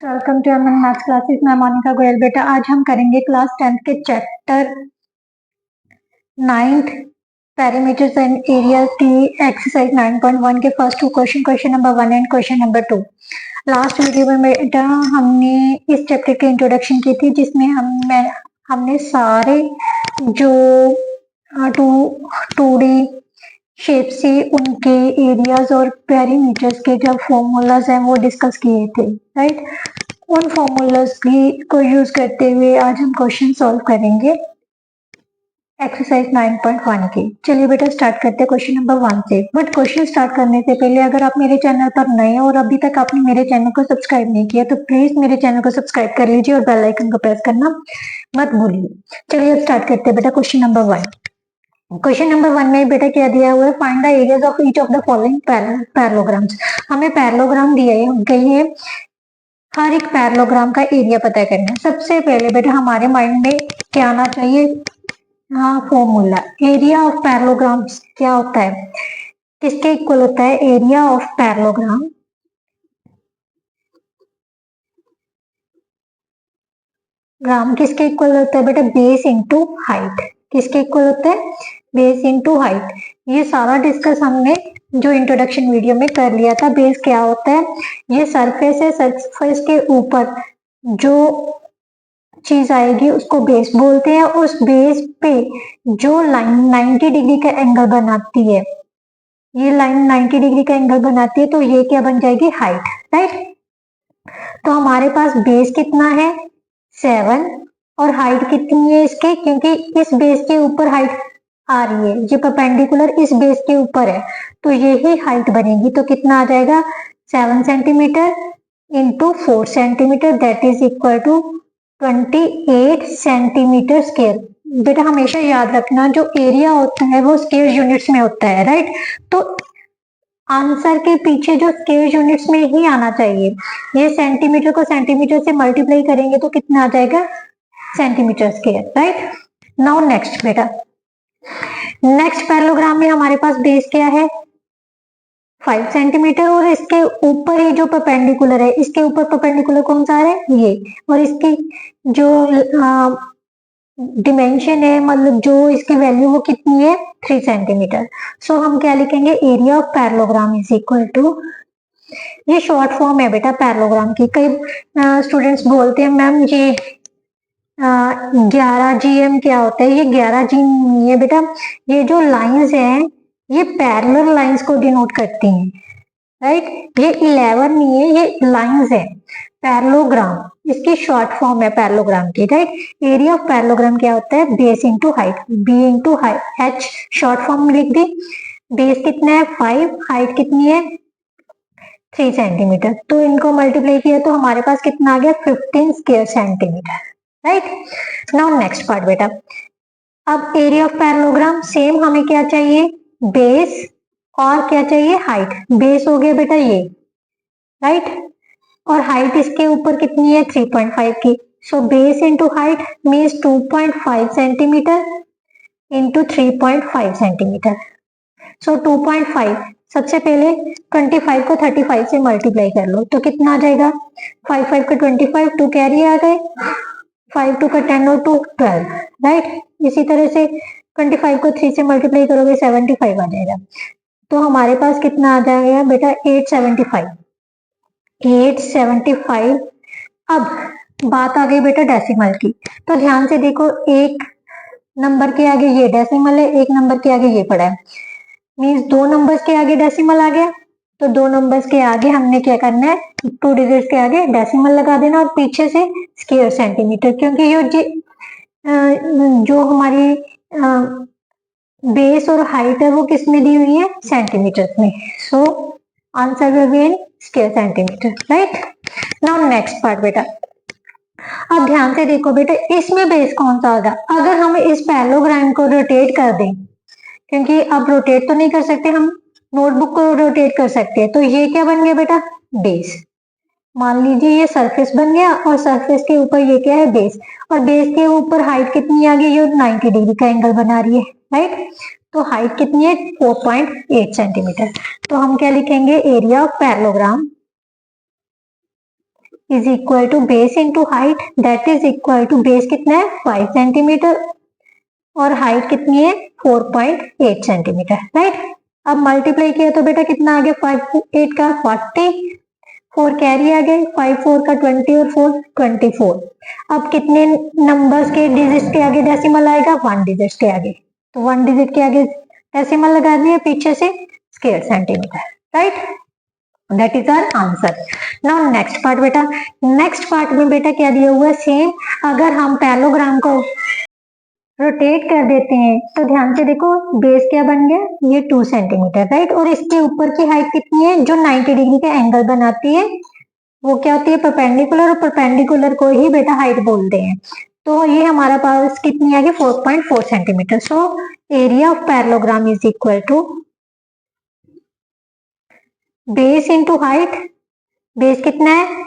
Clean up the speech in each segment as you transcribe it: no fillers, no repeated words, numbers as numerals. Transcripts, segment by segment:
Welcome to Aman maths classes. मैं मोनिका गोयल। बेटा आज हम करेंगे क्लास 10th के chapter 9th parameters and area की एक्सरसाइज 9.1 के first two question number 1 and question number 2। Last video में बेटा हमने इस चैप्टर की इंट्रोडक्शन की थी, जिसमें हमने सारे जो 2D शेप से उनके एरियाज और पैरामीटर्स के जो फॉर्मूलाज हैं वो डिस्कस किए थे, राइट। उन फॉर्मूलाज को यूज करते हुए आज हम क्वेश्चन सॉल्व करेंगे एक्सरसाइज 9.1 की। चलिए बेटा स्टार्ट करते हैं क्वेश्चन नंबर 1 से। बट क्वेश्चन स्टार्ट करने से पहले अगर आप मेरे चैनल पर नए हैं और अभी तक आपने मेरे चैनल को सब्सक्राइब नहीं किया तो प्लीज मेरे चैनल को सब्सक्राइब कर लीजिए और बेल आइकन को प्रेस करना मत भूलिए। चलिए अब स्टार्ट करते हैं बेटा क्वेश्चन नंबर 1। क्वेश्चन नंबर 1 में बेटा क्या दिया हुआ है, find the areas of each of the following parallelograms. हमें पैरेललोग्राम दिए गई है, हर एक पैरेललोग्राम का एरिया पता करना है। सबसे पहले बेटा हमारे माइंड में क्या आना चाहिए, फॉर्मूला एरिया ऑफ पैरेललोग्राम्स क्या होता है, किसके इक्वल होता है एरिया ऑफ पैरेललोग्राम किसके इक्वल होता है बेटा, बेस इंटू हाइट। किसके इक्वल होता है, बेस इंटू हाइट। ये सारा डिस्कस हमने जो इंट्रोडक्शन वीडियो में कर लिया था। बेस क्या होता है, ये सरफेस है, सरफेस के ऊपर जो चीज आएगी उसको बेस बोलते हैं। उस बेस पे जो लाइन 90 डिग्री का एंगल बनाती है, ये लाइन 90 डिग्री का एंगल बनाती है, तो ये क्या बन जाएगी, हाइट, राइट। तो हमारे पास बेस कितना है 7 और हाइट कितनी है इसके, क्योंकि इस बेस के ऊपर हाइट आ रही है, ये परपेंडिकुलर इस बेस के ऊपर है, तो ये ही हाइट बनेगी। तो कितना आ जाएगा 7 centimetre into 4 centimetre, that is equal to 28 centimetre square. बेटा हमेशा याद रखना जो एरिया होता है वो स्क्वायर यूनिट्स में होता है, राइट। तो आंसर के पीछे जो स्क्वायर यूनिट्स में ही आना चाहिए। ये सेंटीमीटर को सेंटीमीटर से मल्टीप्लाई करेंगे तो कितना आ जाएगा centimetre square, right. Now next बेटा, नेक्स्ट पैरेललोग्राम में हमारे पास बेस क्या है 5 सेंटीमीटर और इसके ऊपर ही जो परपेंडिकुलर है, इसके ऊपर परपेंडिकुलर कौन सा है ये, और इसकी जो डिमेंशन है, मतलब जो इसकी वैल्यू वो कितनी है 3 सेंटीमीटर। सो हम क्या लिखेंगे, area of parallelogram is equal to, ये शॉर्ट फॉर्म है बेटा पैरेललोग्राम की। कई स्टूडेंट्स बोलते हैं मैम ये 11 GM क्या होता है, ये 11 जी नहीं है बेटा, ये जो लाइंस हैं ये पैरेलल लाइंस को डिनोट करती हैं, राइट। ये 11 नहीं है, ये लाइंस है। पैरेललोग्राम इसकी शॉर्ट फॉर्म है पैरेललोग्राम की, राइट। एरिया ऑफ पैरेललोग्राम क्या होता है, base into height, B into H short form में लिख दी। बेस कितना है 5, हाइट कितनी है 3 सेंटीमीटर, तो इनको मल्टीप्लाई किया तो हमारे पास कितना आ गया 15 square centimetre, right. Now next part बेटा, अब एरिया ऑफ पैरेललोग्राम सेम हमें क्या चाहिए, बेस और क्या चाहिए हाइट। बेस हो गया बेटा ये, राइट, और हाइट इसके ऊपर कितनी है 3.5 की। So base into height means 2.5 centimetre into 3.5 centimetre. So 2.5, सबसे पहले 25 को 35 से मल्टीप्लाई कर लो तो कितना आ जाएगा 5 5 का 25, 2 कैरी आ गए, 5 2 का 10 और 2 12, राइट। इसी तरह से 25 को 3 से मल्टीप्लाई करोगे 75 आ जाएगा। तो हमारे पास कितना आ जाएगा बेटा 875। अब बात आ गई बेटा डेसिमल की, तो ध्यान से देखो, एक नंबर के आगे ये डेसिमल है, एक नंबर के आगे ये पड़ा है, मीन्स 2 नंबर्स के आगे डेसिमल आ गया, तो 2 नंबर्स के आगे हमने क्या करना है 2 डिजिट्स के आगे डेसिमल लगा देना और पीछे से स्क्वायर सेंटीमीटर, क्योंकि ये जो हमारी बेस और हाइट है वो किस में दी हुई है सेंटीमीटर में। So answer will be in square centimetre, right. Now next part बेटा, अब ध्यान से देखो बेटा, इसमें बेस कौन सा होगा, अगर हम इस पैरेललोग्राम को रोटेट कर दें, क्योंकि अब रोटेट तो नहीं कर सकते हम, नोटबुक को रोटेट कर सकते हैं, तो ये क्या बन गया बेटा बेस। मान लीजिए ये सरफेस बन गया और सरफेस के ऊपर ये क्या है बेस, और बेस के ऊपर हाइट कितनी आ गई, ये 90 डिग्री का एंगल बना रही है, राइट। तो हाइट कितनी है 4.8 सेंटीमीटर। तो हम क्या लिखेंगे, area of parallelogram is equal to base into height, that is equal to base कितना है 5 सेंटीमीटर और हाइट कितनी है 4.8 सेंटीमीटर, राइट। अब मल्टीप्लाई किया तो बेटा कितना आ गया 5 8 का 40, 4 कैरी आ गए, 5 4 का 20 और 4 24। अब कितने नंबर्स के डिजिट के आगे डेसिमल आएगा 1 डिजिट के आगे, तो 1 डिजिट के आगे डेसिमल लगा दिए, पीछे से square centimetre, right. That is our answer. Now next part बेटा, नेक्स्ट पार्ट में बेटा क्या दिया हुआ है सेम, अगर हम पैरेललोग्राम को रोटेट कर देते हैं तो ध्यान से देखो बेस क्या बन गया ये 2 सेंटीमीटर, राइट। और इसके ऊपर की हाइट कितनी है जो 90 डिग्री का एंगल बनाती है वो क्या होती है परपेंडिकुलर, और परपेंडिकुलर को ही बेटा हाइट बोलते हैं। तो ये हमारा पास कितनी आ गई 4.4 centimetre. So area of parallelogram is equal to base into height, base कितना है,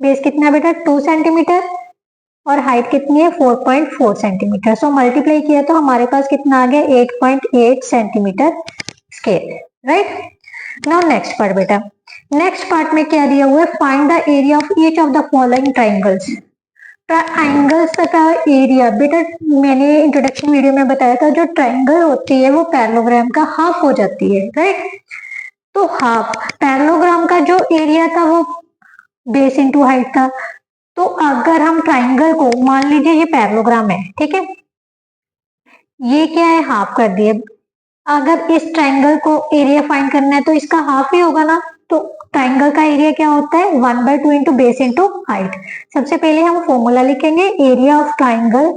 बेस कितना है बेटा 2 सेंटीमीटर और हाइट कितनी है 4.4 सेंटीमीटर। सो मल्टीप्लाई किया तो हमारे पास कितना आ गया 8.8 centimetre square, right. Now next part बेटा, नेक्स्ट पार्ट में क्या दिया हुआ है find the area of each of the following triangles. Triangles का एरिया बेटा मैंने इंट्रोडक्शन वीडियो में बताया था जो ट्राइंगल होती है वो पैरेललोग्राम का हाफ हो जाती है, राइट। तो हाफ पैरेललोग्राम का जो एरिया था वो बेस इंटू हाइट था। तो अगर हम ट्राइंगल को मान लीजिए ये पैरेललोग्राम है, ठीक है, ये क्या है हाफ कर दिए, अगर इस ट्राइंगल को एरिया फाइंड करना है तो इसका हाफ ही होगा ना। तो ट्राइंगल का एरिया क्या होता है 1/2 इंटू बेस इंटू हाइट। सबसे पहले हम फॉर्मूला लिखेंगे area of triangle,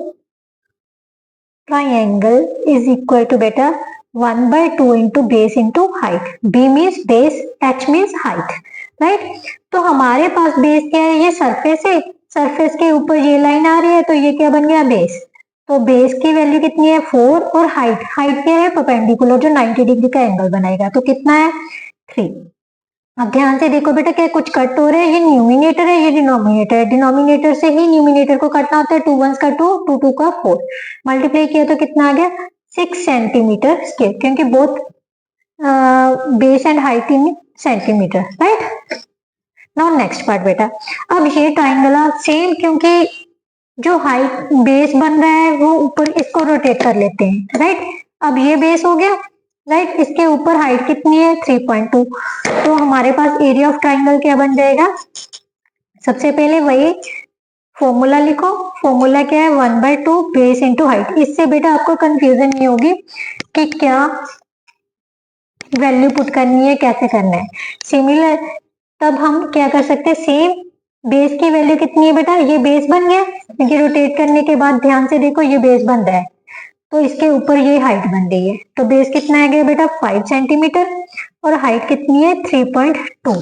triangle is equal to बेटा 1/2 into base into height. B means base, H means height, right. तो हमारे पास बेस क्या है ये सरफेस है, सरफेस के ऊपर ये लाइन आ रही है तो ये क्या बन गया बेस। तो बेस की वैल्यू कितनी है 4 और हाइट, हाइट क्या है परपेंडिकुलर जो 90 डिग्री का एंगल बनाएगा, तो कितना है 3। अब ध्यान से देखो बेटा क्या कुछ कट हो रहा है, ये न्यूमिनेटर है ये डिनोमिनेटर है, डिनोमिनेटर से ही न्यूमिनेटर को कटना होता है, 2 1 का 2 2 2 का 4, मल्टीप्लाई किया तो कितना आ गया 6 सेंटीमीटर स्क्वायर, क्योंकि both base and height in centimetre, right. Now next part बेटा, अब ये ट्राइंगल सेम, क्योंकि जो हाइट बेस बन रहा है वो ऊपर इसको रोटेट कर लेते हैं, राइट। अब ये बेस हो गया, राइट, इसके ऊपर हाइट कितनी है 3.2। तो हमारे पास एरिया ऑफ ट्राइंगल क्या बन जाएगा, सबसे पहले वही फॉर्मूला लिखो, फॉर्मूला क्या है 1/2 बेस इंटू हाइट। इससे बेटा आपको कंफ्यूजन नहीं होगी कि क्या वैल्यू पुट करनी है कैसे करना है। सिमिलर तब हम क्या कर सकते हैं सेम, बेस की वैल्यू कितनी है बेटा ये बेस बन गया, क्योंकि रोटेट करने के बाद ध्यान से देखो ये बेस बन रहा है तो इसके ऊपर ये हाइट बन रही है, तो बेस कितना आ गया बेटा 5 सेंटीमीटर और हाइट कितनी है 3.2,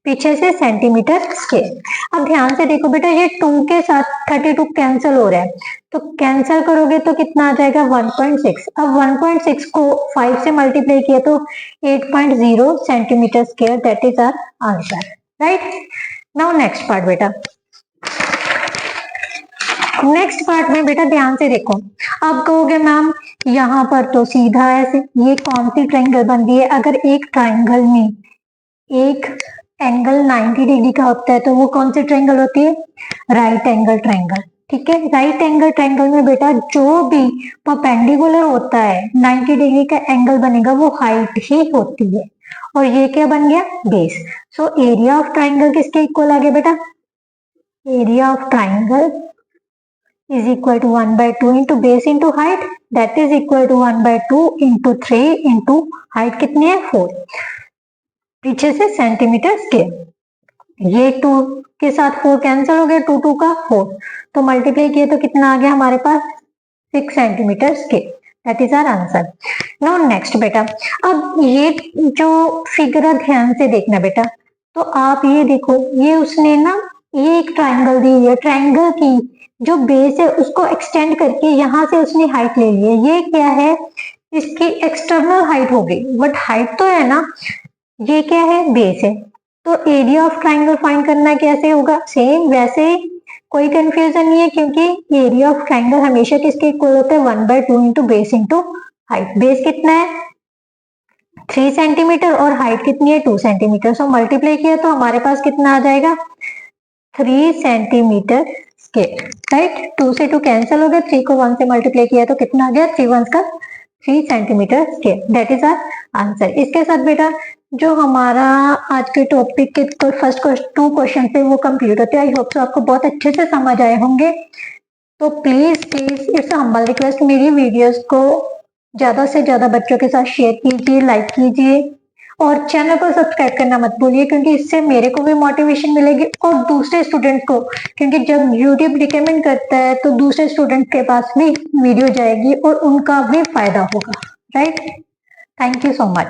पीछे से सेंटीमीटर स्क्वायर। अब ध्यान से देखो बेटा ये 2 के साथ 32 कैंसिल हो रहा है, तो कैंसिल करोगे तो कितना आ जाएगा 1.6। अब 1.6 को 5 से मल्टीप्लाई किया तो 8.0 centimetre square, that is our answer, right. Now next part बेटा, नेक्स्ट पार्ट में बेटा ध्यान से देखो, अब कहोगे मैम यहाँ पर तो सीधा ऐसे ये कौन सी ट्राइंगल बन रही है, अगर एक ट्राइंगल में एक एंगल 90 डिग्री का होता है तो वो कौन सी ट्राइंगल होती है राइट एंगल ट्राइंगल, ठीक है। राइट एंगल ट्राइंगल में बेटा जो भी परपेंडिकुलर होता है 90 डिग्री का एंगल बनेगा वो हाइट ही होती है, और ये क्या बन गया base. So area of triangle किसके इक्वल आ गया बेटा, area of triangle is equal to 1/2 into base into height, that is equal to 1/2 into 3 into height कितनी है 4, पीछे से सेंटीमीटर स्क्वायर। ये 2 के साथ 4 कैंसिल हो गया, 2 2 का 4, तो मल्टीप्लाई किए तो कितना आ गया हमारे पास 6 centimetre square, that is our answer. Now next बेटा, अब ये जो फिगर है ध्यान से देखना बेटा, तो आप ये देखो ये उसने ना ये एक ट्राइंगल दी है, ट्राइंगल की जो बेस है उसको एक्सटेंड करके यहाँ से उसने हाइट ले ली है, ये क्या है इसकी एक्सटर्नल हाइट हो गई, बट हाइट तो है ना, ये क्या है बेस है। तो एरिया ऑफ ट्राइंगल फाइंड करना कैसे होगा, सेम वैसे ही, कोई कंफ्यूजन नहीं है, क्योंकि एरिया ऑफ ट्राइंगल हमेशा किसके इक्वल होता है 1/2 into base into height. Base कितना है 3 सेंटीमीटर और हाइट कितनी है 2 सेंटीमीटर। सो मल्टीप्लाई किया तो हमारे पास कितना आ जाएगा 3 सेंटीमीटर स्केयर, राइट। 2 से 2 कैंसिल हो गया, 3 को 1 से मल्टीप्लाई किया तो कितना आ गया, 3 1 का 3 centimetre square, that is our answer. इसके साथ बेटा जो हमारा आज के टॉपिक के फर्स्ट 2 क्वेश्चन थे वो कंप्लीट होते हैं। आई होप सो आपको बहुत अच्छे से समझ आए होंगे। तो प्लीज इट्स हम्बल रिक्वेस्ट, मेरी वीडियोस को ज्यादा से ज्यादा बच्चों के साथ शेयर कीजिए, लाइक कीजिए और चैनल को सब्सक्राइब करना मत भूलिए, क्योंकि इससे मेरे को भी मोटिवेशन मिलेगी और दूसरे स्टूडेंट को, क्योंकि जब यूट्यूब रिकमेंड करता है तो दूसरे स्टूडेंट के पास भी वीडियो जाएगी और उनका भी फायदा होगा, right. Thank you so much.